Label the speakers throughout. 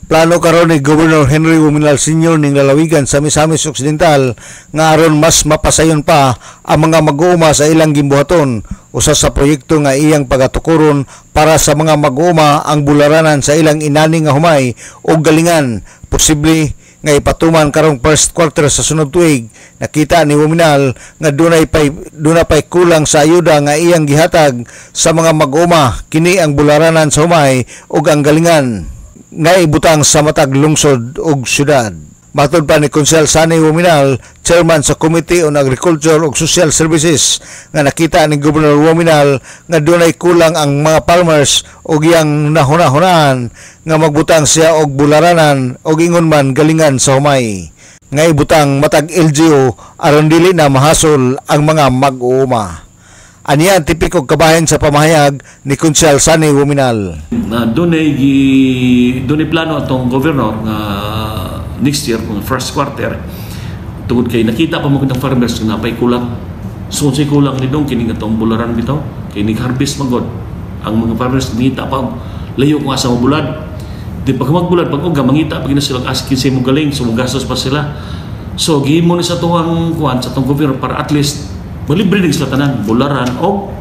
Speaker 1: Plano karon ni Governor Henry Uminal Sr. ning lalawigan sa Misamis Occidental nga aron mas mapasayon pa ang mga mag-uuma sa ilang gimbuhaton usa sa proyekto nga iyang pagatukuron para sa mga mag-uuma ang bularanan sa ilang inani nga humay o galingan. Posible nga ipatuman karong first quarter sa sunod tuig. Nakita ni Uminal nga dunay pay kulang sa ayuda nga iyang gihatag sa mga mag-uuma kini ang bularanan sa humay ug ang galingan nga ibutang sa matag lungsod ug syudad. Matod pa ni Konsehal Sani Uminal, chairman sa Committee on Agriculture ug Social Services, nga nakita ni Governor Uminal nga dunay kulang ang mga farmers ug iyang nahuna-hunaan nga magbutang siya og bularanan ug ingon man galingan sa humay nga ibutang matag LGU aron dili na mahasol ang mga mag-uuma. Aniya ang tipikong kabahin sa pamahayag ni Konsehal Sani Uminal.
Speaker 2: Doon plano atong governor nga next year, first quarter, tungod kay nakita pa mo kitang farmers na napay kulang. So kung kulang ni dong kining atong bularan bitaw, kay nag-harvest magod. Ang mga farmers ngita pa layo kung asa mo bulad. Di pag magbulad pag uga mangita pag na silang askin sa mo galing, so gastos pa sila. So gihimo ni sa tuwang kuan sa atong governor para at least malibre din sila tanan, bularan o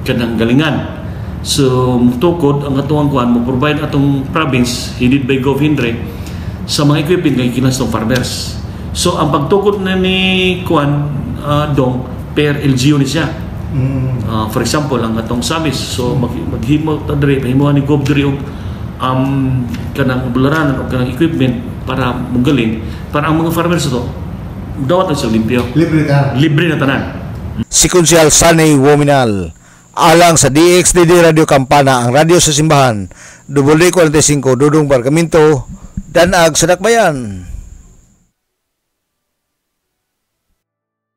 Speaker 2: kanang galingan. So, tukod ang atuang kuan mo provide atong province, headed by Gov. Hindre, sa mga equipment ng kinas ng farmers. So, ang pagtukod na ni kuan dong per LGU ni siya. For example, ang atong Samis, so maghimo tadre, pahimuhan ni Gov. Dre og kanang bularan o kanang equipment para magaling, para ang mga farmers ito, dawat na siya limpyo. Libre na tanan.
Speaker 1: Si Konsehal Sani Uminal, alang sa DXDD Radio Kampana, ang radyo sa simbahan, WD45 Dudong Barcaminto, Danag sa Dakbayan.